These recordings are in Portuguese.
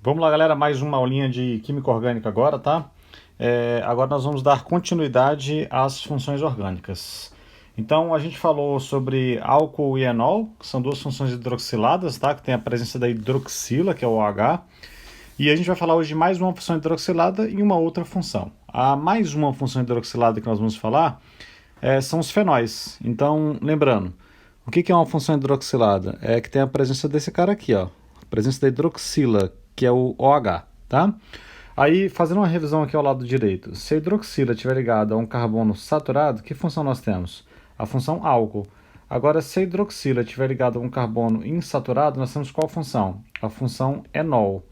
Vamos lá, galera, mais uma aulinha de Química Orgânica agora, tá? Agora nós vamos dar continuidade às funções orgânicas. Então, a gente falou sobre álcool e enol, que são duas funções hidroxiladas, tá? Que tem a presença da hidroxila, que é o OH. E a gente vai falar hoje de mais uma função hidroxilada e uma outra função. A mais uma função hidroxilada que nós vamos falar são os fenóis. Então, lembrando, o que é uma função hidroxilada? É que tem a presença desse cara aqui, ó. A presença da hidroxila, que é o OH, tá? Aí, fazendo uma revisão aqui ao lado direito, se a hidroxila estiver ligada a um carbono saturado, que função nós temos? A função álcool. Agora, se a hidroxila estiver ligada a um carbono insaturado, nós temos qual função? A função enol.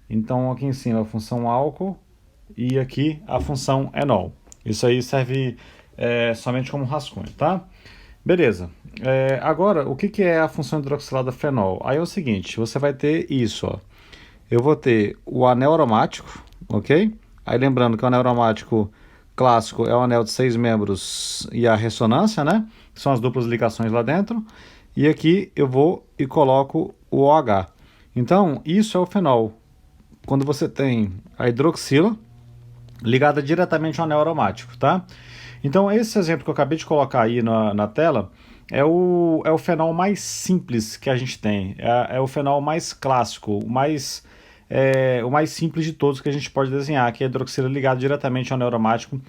Então, aqui em cima a função álcool e aqui a função enol. Isso aí serve somente como rascunho, tá? Beleza. Agora, o que é a função hidroxilada fenol? Aí é o seguinte, você vai ter isso, ó. Eu vou ter o anel aromático, ok? Aí lembrando que o anel aromático clássico é o anel de 6 membros e a ressonância, né? Que são as duplas ligações lá dentro. E aqui eu vou e coloco o OH. Então, isso é o fenol. Quando você tem a hidroxila ligada diretamente ao anel aromático, tá? Então, esse exemplo que eu acabei de colocar aí na tela é o fenol mais simples que a gente tem. É o fenol mais clássico, o mais simples de todos que a gente pode desenhar, que é a hidroxila ligada diretamente ao anel aromático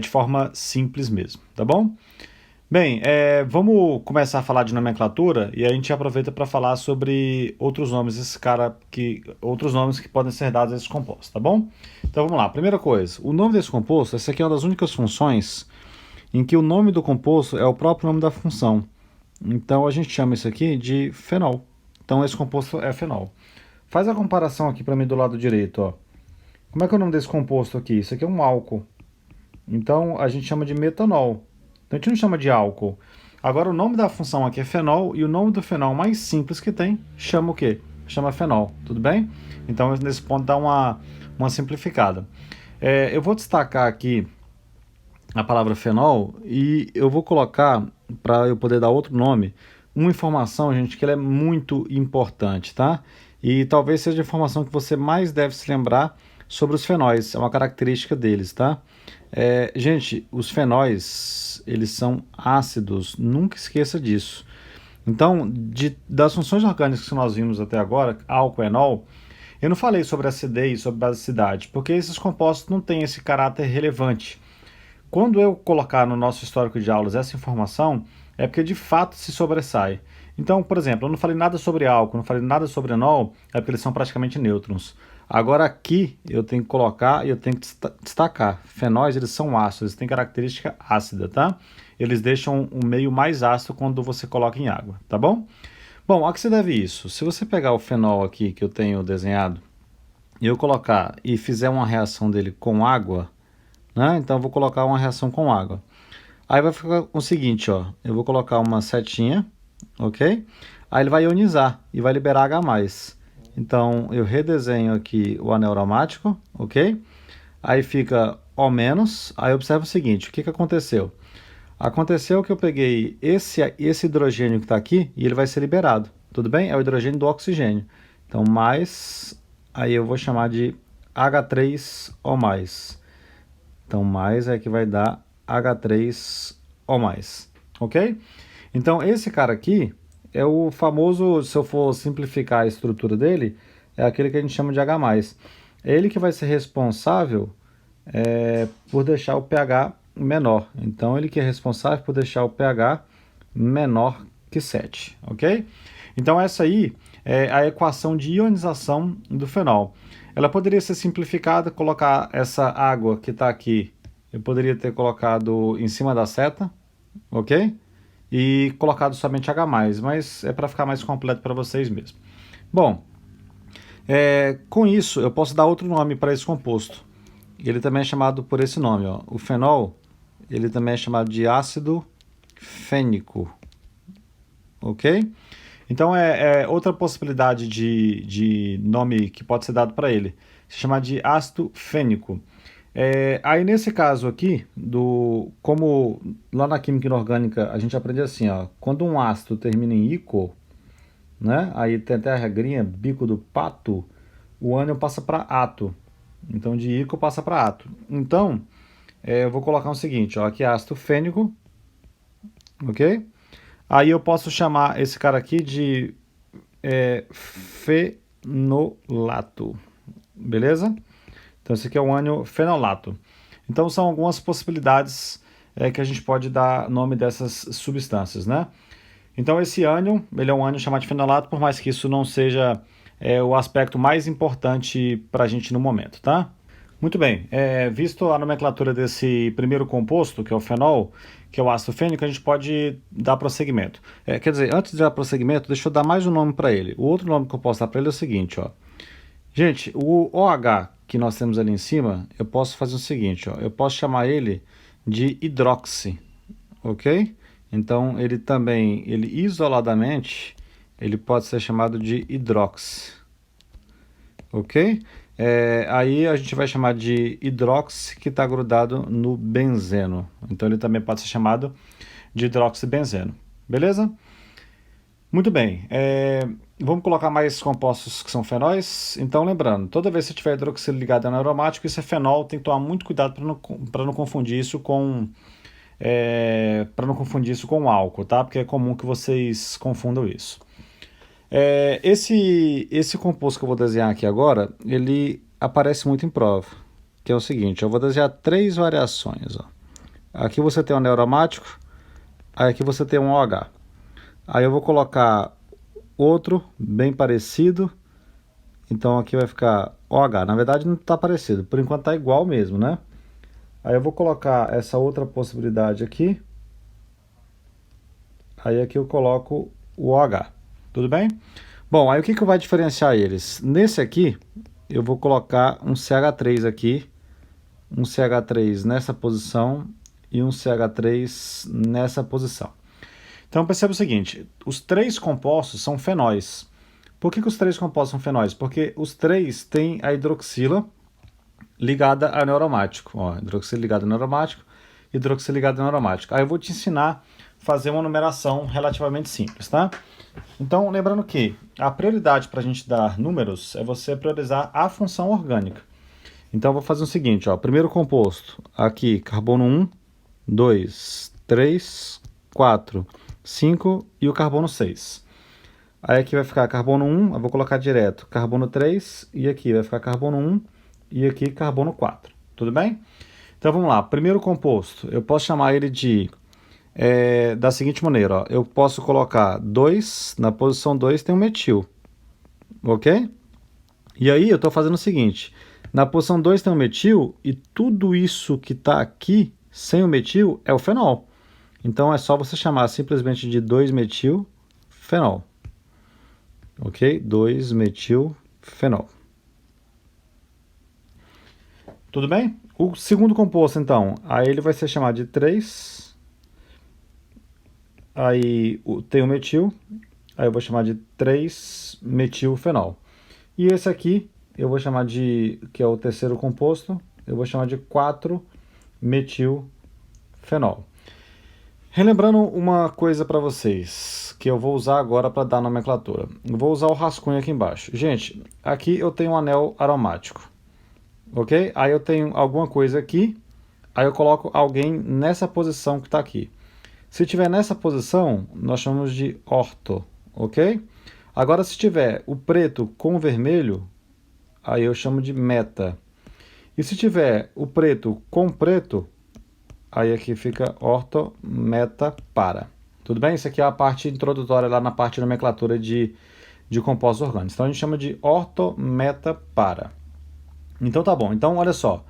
de forma simples mesmo, tá bom? Bem, vamos começar a falar de nomenclatura e a gente aproveita para falar sobre outros nomes que podem ser dados a esse composto, tá bom? Então vamos lá. Primeira coisa, o nome desse composto, essa aqui é uma das únicas funções em que o nome do composto é o próprio nome da função. Então a gente chama isso aqui de fenol. Então esse composto é fenol. Faz a comparação aqui para mim do lado direito, ó. Como é que é o nome desse composto aqui? Isso aqui é um álcool. Então a gente chama de metanol. Então a gente não chama de álcool. Agora o nome da função aqui é fenol e o nome do fenol mais simples que tem chama o quê? Chama fenol, tudo bem? Então nesse ponto dá uma simplificada. Eu vou destacar aqui a palavra fenol e eu vou colocar, para eu poder dar outro nome, uma informação, gente, que ela é muito importante, tá? E talvez seja a informação que você mais deve se lembrar sobre os fenóis, é uma característica deles, tá? Gente, os fenóis, eles são ácidos, nunca esqueça disso. Então, das funções orgânicas que nós vimos até agora, álcool, enol, eu não falei sobre acidez, sobre basicidade, porque esses compostos não têm esse caráter relevante. Quando eu colocar no nosso histórico de aulas essa informação, é porque de fato se sobressai. Então, por exemplo, eu não falei nada sobre álcool, não falei nada sobre enol, é porque eles são praticamente nêutrons. Agora aqui eu tenho que colocar e eu tenho que destacar. Fenóis, eles são ácidos, eles têm característica ácida, tá? Eles deixam o meio mais ácido quando você coloca em água, tá bom? Bom, a que se deve isso? Se você pegar o fenol aqui que eu tenho desenhado e eu colocar e fizer uma reação dele com água, né? Então eu vou colocar uma reação com água. Aí vai ficar o seguinte, ó. Eu vou colocar uma setinha, ok? Aí ele vai ionizar e vai liberar H+. Então eu redesenho aqui o anel aromático, ok? Aí fica O-. Aí observa o seguinte, o que aconteceu? Aconteceu que eu peguei esse hidrogênio que está aqui e ele vai ser liberado, tudo bem? É o hidrogênio do oxigênio. Então mais, aí eu vou chamar de H3O+. Então, mais é que vai dar H3O+, ok? Então, esse cara aqui é o famoso, se eu for simplificar a estrutura dele, é aquele que a gente chama de H+. É ele que vai ser responsável por deixar o pH menor. Então, ele que é responsável por deixar o pH menor que 7, ok? Então, essa aí é a equação de ionização do fenol. Ela poderia ser simplificada, colocar essa água que está aqui, eu poderia ter colocado em cima da seta, ok? E colocado somente H+, mas é para ficar mais completo para vocês mesmo. Bom, com isso eu posso dar outro nome para esse composto. Ele também é chamado por esse nome, ó. O fenol, ele também é chamado de ácido fênico, ok? Então outra possibilidade de nome que pode ser dado para ele, se chama de ácido fênico. Aí nesse caso aqui, como lá na química inorgânica a gente aprende assim, ó, quando um ácido termina em ico, né, aí tem até a regrinha, bico do pato, o ânion passa para ato. Então, de íco passa para ato. Então, eu vou colocar o seguinte, ó, aqui é ácido fênico, ok? Aí eu posso chamar esse cara aqui de fenolato, beleza? Então, esse aqui é o ânion fenolato. Então, são algumas possibilidades que a gente pode dar nome dessas substâncias, né? Então, esse ânion, ele é um ânion chamado de fenolato, por mais que isso não seja o aspecto mais importante para a gente no momento, tá? Muito bem, visto a nomenclatura desse primeiro composto, que é o fenol, que é o ácido fênico, a gente pode dar prosseguimento. Quer dizer, antes de dar prosseguimento, deixa eu dar mais um nome para ele. O outro nome que eu posso dar para ele é o seguinte, ó. Gente, o OH que nós temos ali em cima, eu posso fazer o seguinte, ó. Eu posso chamar ele de hidroxi, ok? Então, ele também, ele isoladamente, ele pode ser chamado de hidroxi, ok? Aí a gente vai chamar de hidroxi que está grudado no benzeno. Então ele também pode ser chamado de hidroxibenzeno. Beleza? Muito bem. Vamos colocar mais compostos que são fenóis. Então lembrando, toda vez que tiver hidroxilo ligado a aromático, isso é fenol. Tem que tomar muito cuidado para não confundir isso com álcool, tá? Porque é comum que vocês confundam isso. Esse composto que eu vou desenhar aqui agora, ele aparece muito em prova, que é o seguinte, eu vou desenhar 3 variações. Ó. Aqui você tem um anel aromático, aí aqui você tem um OH. Aí eu vou colocar outro bem parecido, então aqui vai ficar OH. Na verdade não está parecido, por enquanto está igual mesmo, né? Aí eu vou colocar essa outra possibilidade aqui, aí aqui eu coloco o OH. Tudo bem? Bom, aí o que vai diferenciar eles? Nesse aqui, eu vou colocar um CH3 aqui, um CH3 nessa posição e um CH3 nessa posição. Então perceba o seguinte, os 3 compostos são fenóis. Por que os 3 compostos são fenóis? Porque os 3 têm a hidroxila ligada a aromático. Ó, hidroxila ligada a aromático, hidroxila ligada a aromático. Aí eu vou te ensinar a fazer uma numeração relativamente simples, tá? Então, lembrando que a prioridade para a gente dar números é você priorizar a função orgânica. Então, eu vou fazer o seguinte, ó, primeiro composto, aqui, carbono 1, 2, 3, 4, 5 e o carbono 6. Aí aqui vai ficar carbono 1, eu vou colocar direto carbono 3, e aqui vai ficar carbono 1 e aqui carbono 4. Tudo bem? Então, vamos lá. Primeiro composto, eu posso chamar ele de da seguinte maneira, ó, eu posso colocar 2, na posição 2 tem um metil, ok? E aí eu estou fazendo o seguinte, na posição 2 tem um metil e tudo isso que está aqui sem o metil é o fenol. Então é só você chamar simplesmente de 2-metil-fenol, ok? 2-metil-fenol. Tudo bem? O segundo composto então, aí ele vai ser chamado de 3. Aí tem o metil, aí eu vou chamar de 3-metilfenol. E esse aqui, eu vou chamar de, que é o terceiro composto, eu vou chamar de 4-metilfenol. Relembrando uma coisa para vocês, que eu vou usar agora para dar nomenclatura. Eu vou usar o rascunho aqui embaixo. Gente, aqui eu tenho um anel aromático, ok? Aí eu tenho alguma coisa aqui, aí eu coloco alguém nessa posição que está aqui. Se tiver nessa posição, nós chamamos de orto, ok? Agora, se tiver o preto com o vermelho, aí eu chamo de meta. E se tiver o preto com preto, aí aqui fica orto, meta, para. Tudo bem? Isso aqui é a parte introdutória lá na parte de nomenclatura de compostos orgânicos. Então a gente chama de orto, meta, para. Então tá bom. Então olha só.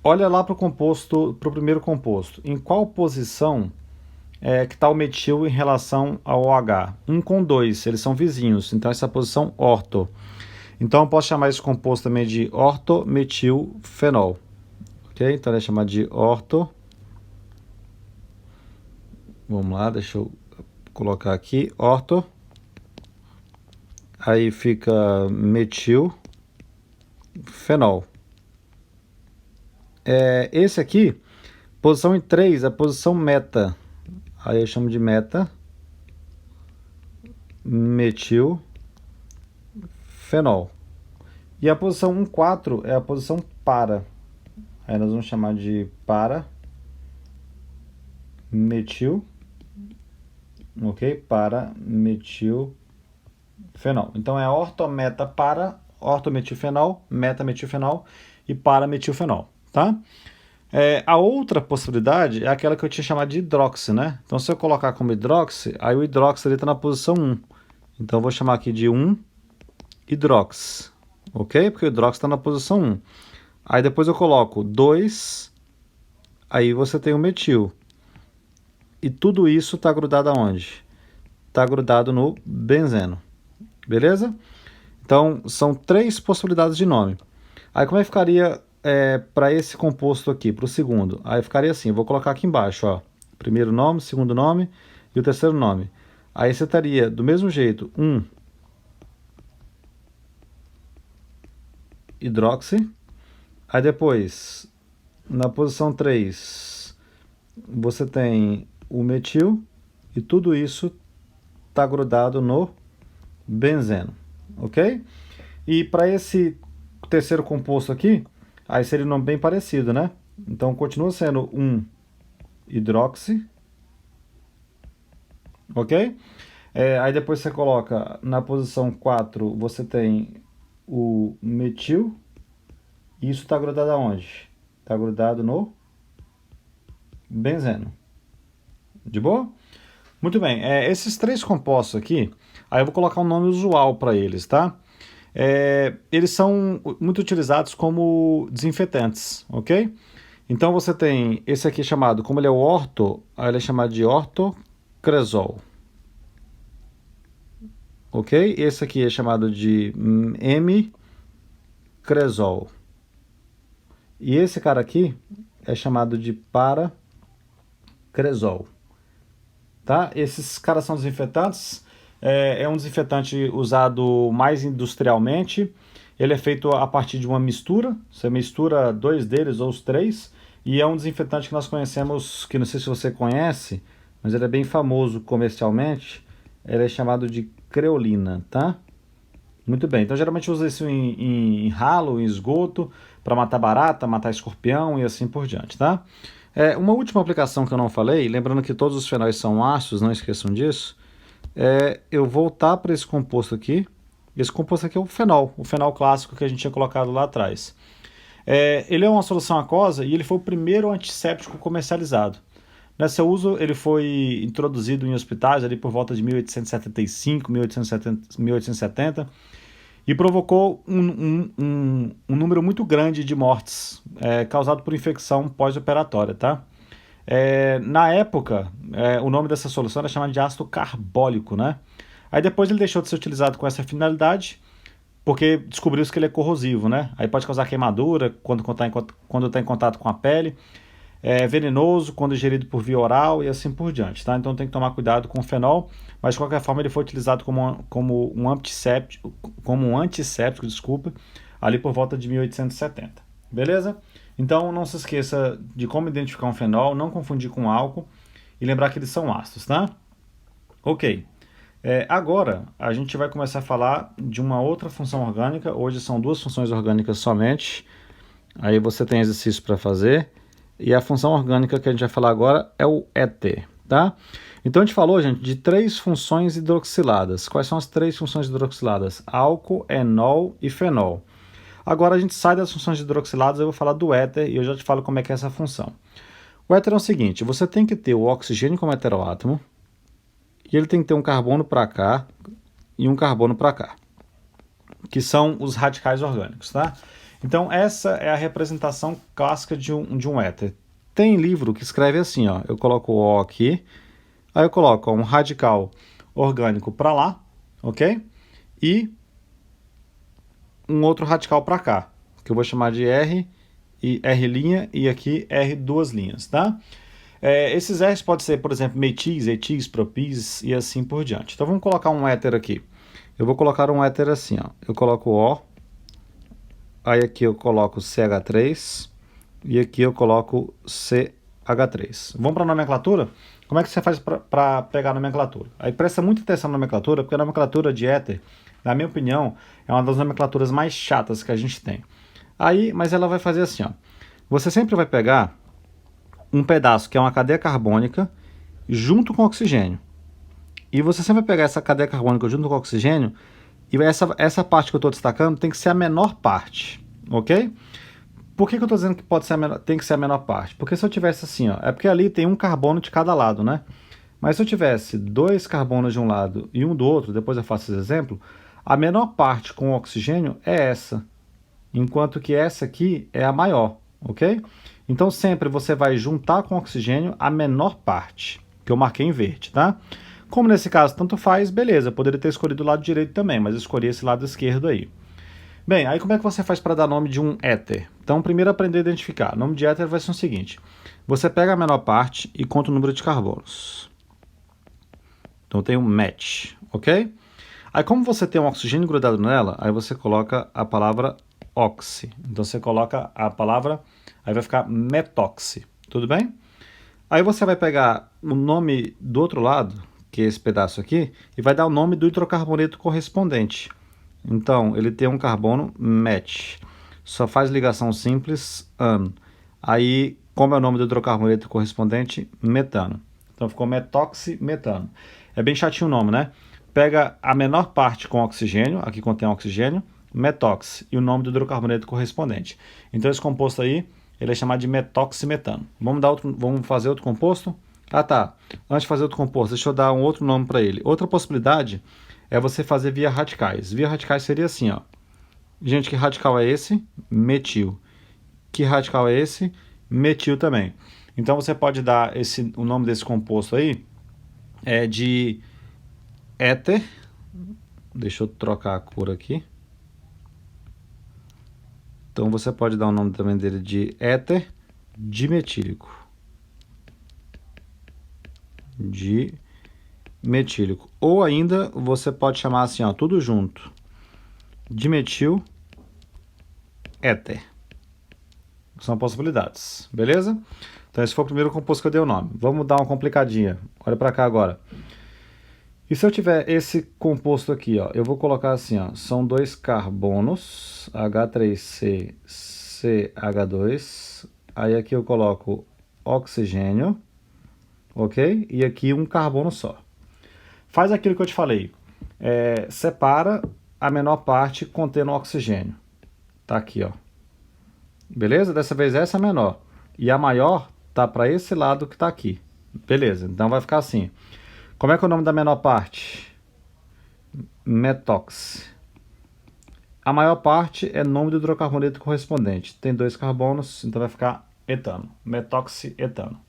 Olha lá para o primeiro composto. Em qual posição que está o metil em relação ao OH? 1 com 2, eles são vizinhos, então essa é a posição orto. Então eu posso chamar esse composto também de ortometilfenol, ok? Então ele é chamado de orto. Vamos lá, deixa eu colocar aqui, orto. Aí fica metilfenol. Esse aqui, posição em 3, a posição meta. Aí eu chamo de meta, metilfenol. E a posição 1,4 é a posição para. Aí nós vamos chamar de para metil, ok? Para metilfenol. Então é ortometa para ortometilfenol, metametilfenol e para-metilfenol, tá? A outra possibilidade é aquela que eu tinha chamado de hidroxi, né? Então se eu colocar como hidroxi, aí o hidroxi está na posição 1. Então eu vou chamar aqui de 1-hidrox, ok? Porque o hidroxi está na posição 1. Aí depois eu coloco 2, aí você tem o metil. E tudo isso está grudado aonde? Está grudado no benzeno, beleza? Então são 3 possibilidades de nome. Aí como é que ficaria para esse composto aqui, para o segundo? Aí ficaria assim, eu vou colocar aqui embaixo, ó, primeiro nome, segundo nome e o terceiro nome. Aí você estaria do mesmo jeito, 1-hidroxi. Aí depois, na posição 3, você tem o metil e tudo isso está grudado no benzeno, ok? E para esse terceiro composto aqui, aí seria um nome bem parecido, né? Então continua sendo 1-hidroxi, ok? Aí depois você coloca na posição 4, você tem o metil, e isso está grudado aonde? Está grudado no benzeno. De boa? Muito bem, esses 3 compostos aqui, aí eu vou colocar um nome usual para eles, tá? Eles são muito utilizados como desinfetantes, ok? Então você tem esse aqui chamado, como ele é o orto, aí ele é chamado de ortocresol, ok? Esse aqui é chamado de M-cresol. E esse cara aqui é chamado de paracresol. Tá? Esses caras são desinfetantes. É um desinfetante usado mais industrialmente. Ele é feito a partir de uma mistura. Você mistura 2 deles ou os 3. E é um desinfetante que nós conhecemos, que não sei se você conhece, mas ele é bem famoso comercialmente. Ele é chamado de creolina, tá? Muito bem. Então geralmente usa isso em ralo, em esgoto, para matar barata, matar escorpião e assim por diante, tá? Uma última aplicação que eu não falei, lembrando que todos os fenóis são ácidos, não esqueçam disso, eu voltar para esse composto aqui. Esse composto aqui é o fenol clássico que a gente tinha colocado lá atrás. Ele é uma solução aquosa e ele foi o primeiro antisséptico comercializado. Nesse uso, ele foi introduzido em hospitais ali por volta de 1875, 1870 e provocou um número muito grande de mortes causado por infecção pós-operatória, tá? Na época, o nome dessa solução era chamado de ácido carbólico, né? Aí depois ele deixou de ser utilizado com essa finalidade, porque descobriu-se que ele é corrosivo, né? Aí pode causar queimadura quando está em contato com a pele, é venenoso quando ingerido por via oral e assim por diante, tá? Então tem que tomar cuidado com o fenol, mas de qualquer forma ele foi utilizado como um antisséptico, desculpa, ali por volta de 1870, beleza? Então não se esqueça de como identificar um fenol, não confundir com álcool e lembrar que eles são ácidos, tá? Ok. Agora a gente vai começar a falar de uma outra função orgânica. Hoje são 2 funções orgânicas somente. Aí você tem exercício para fazer. E a função orgânica que a gente vai falar agora é o éter, tá? Então a gente falou, gente, de 3 funções hidroxiladas. Quais são as 3 funções hidroxiladas? Álcool, enol e fenol. Agora a gente sai das funções hidroxiladas, eu vou falar do éter e eu já te falo como é que é essa função. O éter é o seguinte, você tem que ter o oxigênio como heteroátomo e ele tem que ter um carbono para cá e um carbono para cá, que são os radicais orgânicos, tá? Então essa é a representação clássica de um éter. Tem livro que escreve assim, ó, eu coloco o O aqui, aí eu coloco um radical orgânico para lá, ok? E um outro radical para cá, que eu vou chamar de R e R' e aqui R 2 linhas, tá? Esses R's podem ser, por exemplo, metis, etis, propis e assim por diante. Então vamos colocar um éter aqui. Eu vou colocar um éter assim, ó. Eu coloco O, aí aqui eu coloco CH3 e aqui eu coloco CH3. Vamos para a nomenclatura? Como é que você faz para pegar a nomenclatura? Aí presta muita atenção na nomenclatura, porque a nomenclatura de éter Na minha opinião, é uma das nomenclaturas mais chatas que a gente tem. Aí, mas ela vai fazer assim, ó. Você sempre vai pegar um pedaço que é uma cadeia carbônica junto com oxigênio. E você sempre vai pegar essa cadeia carbônica junto com oxigênio e essa parte que eu estou destacando tem que ser a menor parte, ok? Por que eu estou dizendo que pode ser tem que ser a menor parte? Porque se eu tivesse assim, ó, é porque ali tem um carbono de cada lado, né? Mas se eu tivesse 2 carbonos de um lado e um do outro, depois eu faço esse exemplo, a menor parte com oxigênio é essa, enquanto que essa aqui é a maior, ok? Então sempre você vai juntar com oxigênio a menor parte, que eu marquei em verde, tá? Como nesse caso tanto faz, beleza, eu poderia ter escolhido o lado direito também, mas eu escolhi esse lado esquerdo aí. Bem, aí como é que você faz para dar nome de um éter? Então, primeiro aprender a identificar. O nome de éter vai ser o seguinte: você pega a menor parte e conta o número de carbonos. Então tem um match, ok? Aí como você tem um oxigênio grudado nela, aí você coloca a palavra oxi. Então você coloca a palavra, aí vai ficar metoxi, tudo bem? Aí você vai pegar o nome do outro lado, que é esse pedaço aqui, e vai dar o nome do hidrocarboneto correspondente. Então, ele tem um carbono match. Só faz ligação simples, an. Aí, como é o nome do hidrocarboneto correspondente? Metano. Então, ficou metoximetano. É bem chatinho o nome, né? Pega a menor parte com oxigênio, aqui contém oxigênio, metox, e o nome do hidrocarboneto correspondente. Então, esse composto aí, ele é chamado de metoximetano. Vamos fazer outro composto? Ah, tá. Antes de fazer outro composto, deixa eu dar um outro nome para ele. Outra possibilidade é você fazer via radicais. Via radicais seria assim, ó. Gente, que radical é esse? Metil. Que radical é esse? Metil também. Então você pode dar o nome desse composto aí de éter. Deixa eu trocar a cor aqui. Então você pode dar o nome também dele de éter dimetílico. Dimetílico. Ou ainda você pode chamar assim, ó, tudo junto. Dimetil éter. São possibilidades, beleza? Então esse foi o primeiro composto que eu dei o nome. Vamos dar uma complicadinha. Olha para cá agora. E se eu tiver esse composto aqui, ó, eu vou colocar assim, ó, são 2 carbonos, H3C, CH2. Aí aqui eu coloco oxigênio, ok? E aqui um carbono só. Faz aquilo que eu te falei. Separa a menor parte contendo oxigênio. Tá aqui, ó. Beleza? Dessa vez essa é a menor. E a maior tá para esse lado que tá aqui. Beleza, então vai ficar assim. Como é que é o nome da menor parte? Metox. A maior parte é nome do hidrocarboneto correspondente. Tem 2 carbonos, então vai ficar etano. Metoxietano.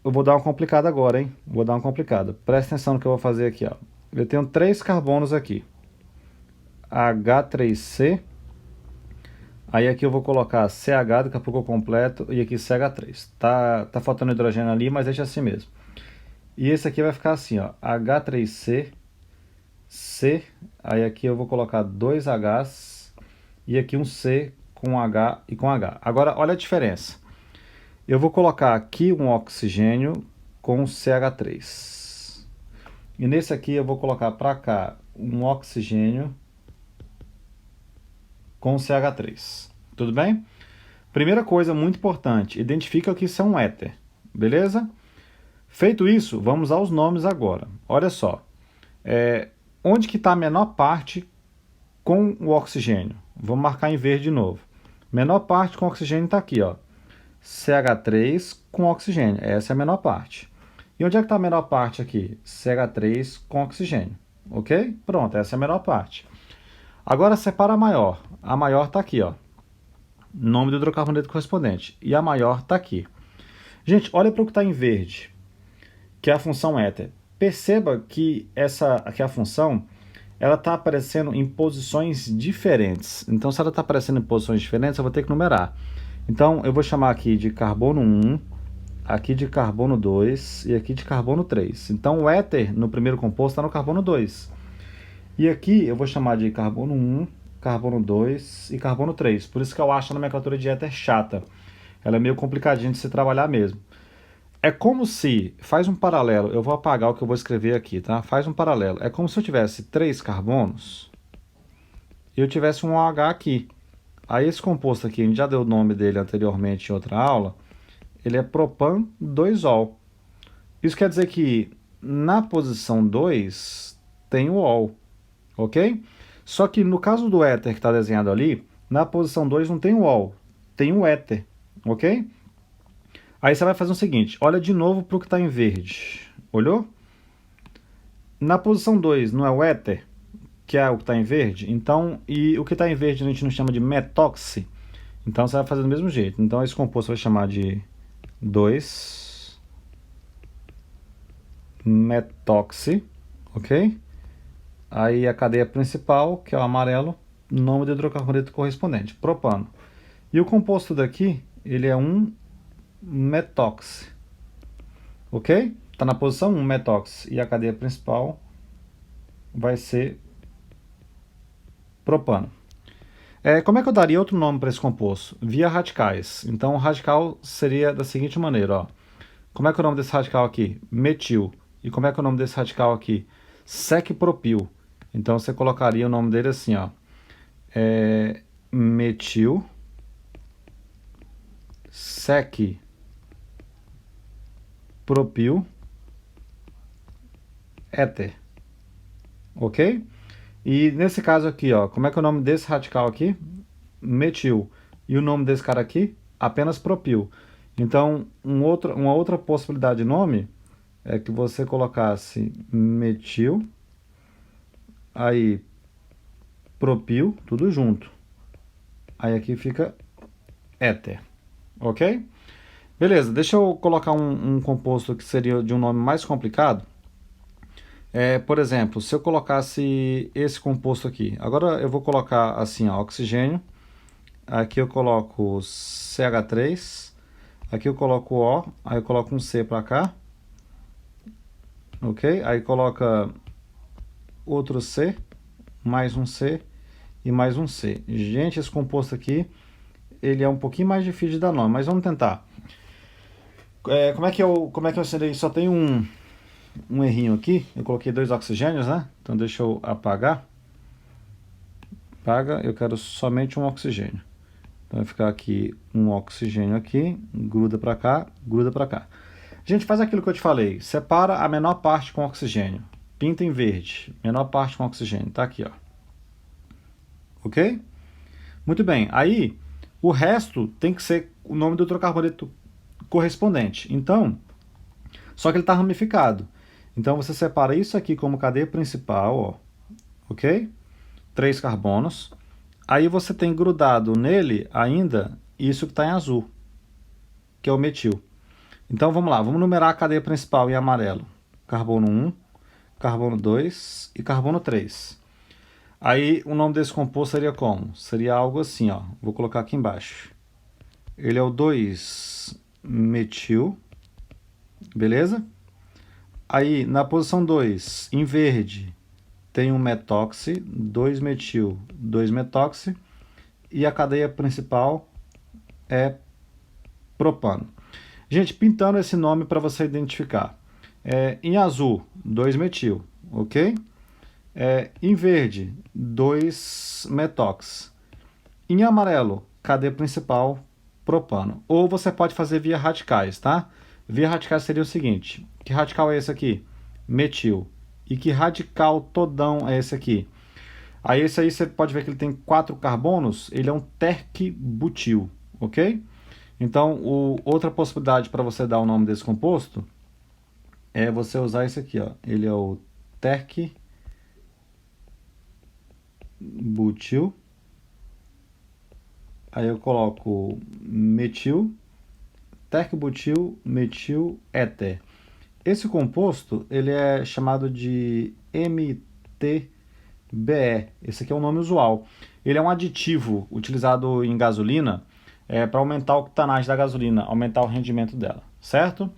Eu vou dar uma complicada agora, hein? Vou dar uma complicada. Presta atenção no que eu vou fazer aqui, ó. Eu tenho 3 carbonos aqui. H3C. Aí aqui eu vou colocar CH, daqui a pouco eu completo, e aqui CH3. Tá faltando hidrogênio ali, mas deixa assim mesmo. E esse aqui vai ficar assim, ó, H3C, C, aí aqui eu vou colocar 2 Hs, e aqui um C com H e com H. Agora, olha a diferença. Eu vou colocar aqui um oxigênio com CH3. E nesse aqui eu vou colocar para cá um oxigênio com CH3. Tudo bem? Primeira coisa muito importante, identifica que isso é um éter, beleza? Feito isso, vamos aos nomes agora. Olha só, onde que está a menor parte com o oxigênio? Vou marcar em verde de novo. Menor parte com oxigênio está aqui, ó. CH3 com oxigênio, essa é a menor parte. E onde é que está a menor parte aqui? CH3 com oxigênio, ok? Pronto, essa é a menor parte. Agora separa a maior. A maior está aqui, ó. Nome do hidrocarboneto correspondente. E a maior está aqui. Gente, olha para o que está em verde, que é a função éter. Perceba que a função ela está aparecendo em posições diferentes. Então, se ela está aparecendo em posições diferentes, eu vou ter que numerar. Então, eu vou chamar aqui de carbono 1, aqui de carbono 2 e aqui de carbono 3. Então, o éter no primeiro composto está no carbono 2. E aqui eu vou chamar de carbono 1, carbono 2 e carbono 3. Por isso que eu acho a nomenclatura de éter chata. Ela é meio complicadinha de se trabalhar mesmo. É como se, faz um paralelo, eu vou apagar o que eu vou escrever aqui, tá? Faz um paralelo. É como se eu tivesse 3 carbonos e eu tivesse um OH aqui. Aí esse composto aqui, a gente já deu o nome dele anteriormente em outra aula, ele é propan 2-ol. Isso quer dizer que na posição 2 tem o ol, ok? Só que no caso do éter que está desenhado ali, na posição 2 não tem o ol, tem o éter, ok? Aí você vai fazer o seguinte, olha de novo para o que está em verde. Olhou? Na posição 2 não é o éter, que é o que está em verde? Então, e o que está em verde a gente não chama de metóxi. Então você vai fazer do mesmo jeito. Então esse composto vai chamar de 2-metóxi, ok? Aí a cadeia principal, que é o amarelo, nome do hidrocarboneto correspondente, propano. E o composto daqui, ele é 1-metóxi, ok? Está na posição 1-metóxi. E a cadeia principal vai ser propano. Como é que eu daria outro nome para esse composto? Via radicais. Então o radical seria da seguinte maneira, ó. Como é que é o nome desse radical aqui? Metil. E como é que é o nome desse radical aqui? Secpropil. Então você colocaria o nome dele assim, ó. Metil secpropil éter. Ok? E nesse caso aqui, ó, como é que é o nome desse radical aqui? Metil. E o nome desse cara aqui? Apenas propil. Então, uma outra possibilidade de nome é que você colocasse metil, aí propil, tudo junto. Aí aqui fica éter, ok? Beleza, deixa eu colocar um composto que seria de um nome mais complicado. Por exemplo, se eu colocasse esse composto aqui, agora eu vou colocar assim, ó, oxigênio, aqui eu coloco CH3, aqui eu coloco O, aí eu coloco um C para cá, ok? Aí coloca outro C, mais um C e mais um C. Gente, esse composto aqui, ele é um pouquinho mais difícil de dar nome, mas vamos tentar. Como é que eu serei? Só tem um errinho aqui, eu coloquei 2 oxigênios, né? Então deixa eu apagar. Apaga, eu quero somente um oxigênio. Então vai ficar aqui um oxigênio aqui, gruda para cá, gruda para cá. Gente, faz aquilo que eu te falei, separa a menor parte com oxigênio. Pinta em verde, menor parte com oxigênio, tá aqui, ó. Ok? Muito bem, aí o resto tem que ser o nome do hidrocarboneto correspondente. Então, só que ele está ramificado. Então você separa isso aqui como cadeia principal, ó, ok? 3 carbonos. Aí você tem grudado nele ainda isso que está em azul, que é o metil. Então vamos lá, vamos numerar a cadeia principal em amarelo. Carbono 1, carbono 2 e carbono 3. Aí o nome desse composto seria como? Seria algo assim, ó. Vou colocar aqui embaixo. Ele é o 2-metil, beleza? Aí na posição 2, em verde, tem um metóxi, 2-metil, 2-metóxi, e a cadeia principal é propano. Gente, pintando esse nome para você identificar. Em azul, 2-metil, ok? Em verde, 2-metóxi. Em amarelo, cadeia principal, propano. Ou você pode fazer via radicais, tá? Via radicais seria o seguinte, que radical é esse aqui? Metil. E que radical todão é esse aqui? Aí esse aí você pode ver que ele tem 4 carbonos, ele é um terc-butil, ok? Então, outra possibilidade para você dar o nome desse composto é você usar esse aqui, ó. Ele é o terc-butil. Aí eu coloco metil, terc-butil, metil, éter. Esse composto, ele é chamado de MTBE. Esse aqui é o nome usual. Ele é um aditivo utilizado em gasolina para aumentar a octanagem da gasolina, aumentar o rendimento dela, certo?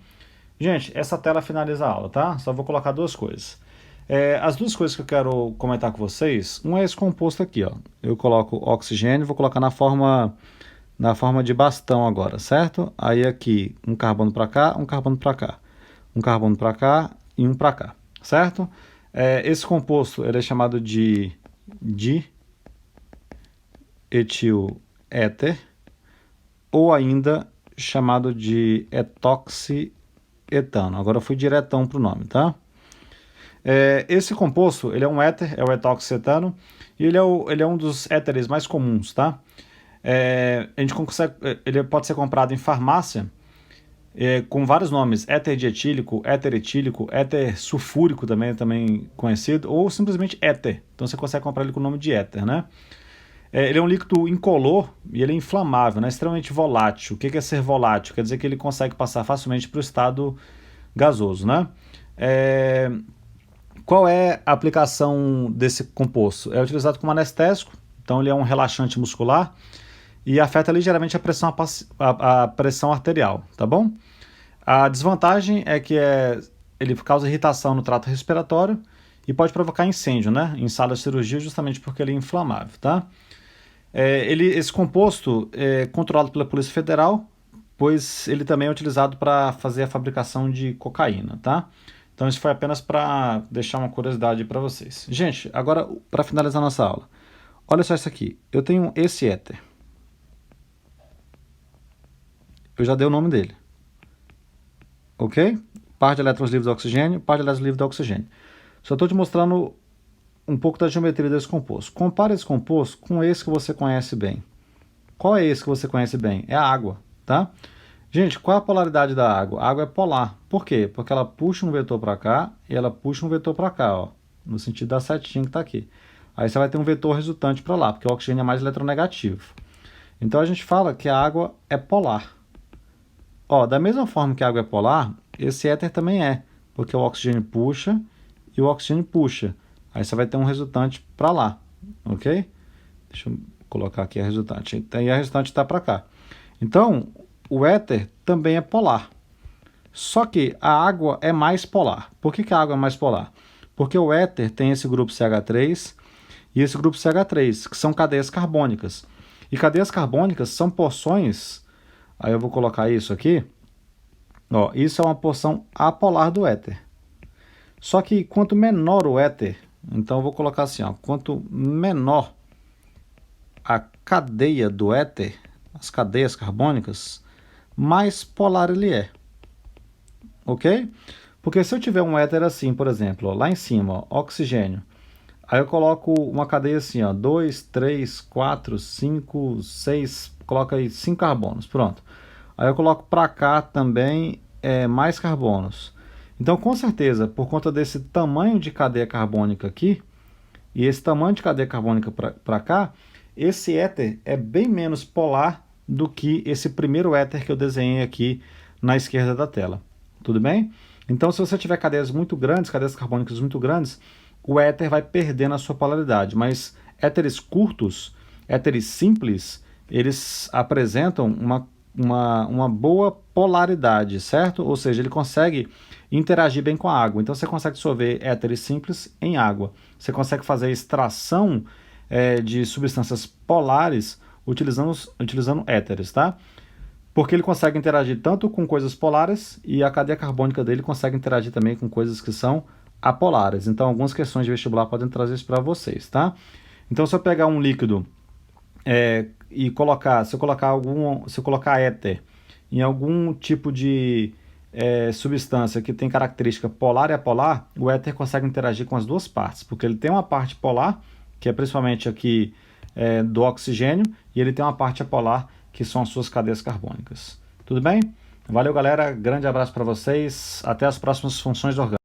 Gente, essa tela finaliza a aula, tá? Só vou colocar duas coisas. As duas coisas que eu quero comentar com vocês, um é esse composto aqui, ó. Eu coloco oxigênio, vou colocar na forma na forma de bastão agora, certo? Aí aqui, um carbono para cá, um carbono para cá. Um carbono para cá e um para cá, certo? Esse composto ele é chamado de dietiléter, ou ainda chamado de etoxietano. Agora eu fui diretão para o nome, tá? Esse composto ele é um éter, é o etoxietano, e ele é um dos éteres mais comuns, tá? A gente consegue, ele pode ser comprado em farmácia com vários nomes: éter dietílico, éter etílico, éter sulfúrico também conhecido, ou simplesmente éter. Então você consegue comprar ele com o nome de éter, né? Ele é um líquido incolor e ele é inflamável, né? Extremamente volátil. O que é ser volátil? Quer dizer que ele consegue passar facilmente para o estado gasoso, né? Qual é a aplicação desse composto? É utilizado como anestésico, então ele é um relaxante muscular e afeta ligeiramente a pressão arterial, tá bom? A desvantagem é que ele causa irritação no trato respiratório e pode provocar incêndio, né? Em sala de cirurgia, justamente porque ele é inflamável, tá? Esse composto é controlado pela Polícia Federal, pois ele também é utilizado para fazer a fabricação de cocaína, tá? Então isso foi apenas para deixar uma curiosidade para vocês. Gente, agora para finalizar nossa aula, olha só isso aqui. Eu tenho esse éter. Eu já dei o nome dele. Ok? Par de elétrons livres do oxigênio, par de elétrons livres do oxigênio. Só estou te mostrando um pouco da geometria desse composto. Compare esse composto com esse que você conhece bem. Qual é esse que você conhece bem? É a água, tá? Gente, qual é a polaridade da água? A água é polar. Por quê? Porque ela puxa um vetor para cá e ela puxa um vetor para cá, ó, no sentido da setinha que está aqui. Aí você vai ter um vetor resultante para lá, porque o oxigênio é mais eletronegativo. Então a gente fala que a água é polar. Ó, da mesma forma que a água é polar, esse éter também é, porque o oxigênio puxa e o oxigênio puxa. Aí você vai ter um resultante para lá, ok? Deixa eu colocar aqui a resultante. E a resultante está para cá. Então, o éter também é polar. Só que a água é mais polar. Por que a água é mais polar? Porque o éter tem esse grupo CH3 e esse grupo CH3, que são cadeias carbônicas. E cadeias carbônicas são porções. Aí eu vou colocar isso aqui. Ó, isso é uma porção apolar do éter. Só que quanto menor o éter, então eu vou colocar assim, ó, quanto menor a cadeia do éter, as cadeias carbônicas, mais polar ele é. Ok? Porque se eu tiver um éter assim, por exemplo, ó, lá em cima, ó, oxigênio, aí eu coloco uma cadeia assim, ó, 2, 3, 4, 5, 6, coloca aí 5 carbonos, pronto. Aí eu coloco para cá também mais carbonos. Então, com certeza, por conta desse tamanho de cadeia carbônica aqui, e esse tamanho de cadeia carbônica para cá, esse éter é bem menos polar do que esse primeiro éter que eu desenhei aqui na esquerda da tela. Tudo bem? Então, se você tiver cadeias muito grandes, cadeias carbônicas muito grandes, o éter vai perdendo a sua polaridade. Mas éteres curtos, éteres simples, eles apresentam uma boa polaridade, certo? Ou seja, ele consegue interagir bem com a água. Então você consegue dissolver éteres simples em água. Você consegue fazer extração de substâncias polares utilizando éteres, tá? Porque ele consegue interagir tanto com coisas polares e a cadeia carbônica dele consegue interagir também com coisas que são apolares. Então algumas questões de vestibular podem trazer isso para vocês, tá? Então se eu pegar um líquido e se eu colocar éter em algum tipo de substância que tem característica polar e apolar, o éter consegue interagir com as duas partes, porque ele tem uma parte polar, que é principalmente aqui do oxigênio, e ele tem uma parte apolar, que são as suas cadeias carbônicas. Tudo bem? Valeu, galera. Grande abraço para vocês. Até as próximas funções orgânicas.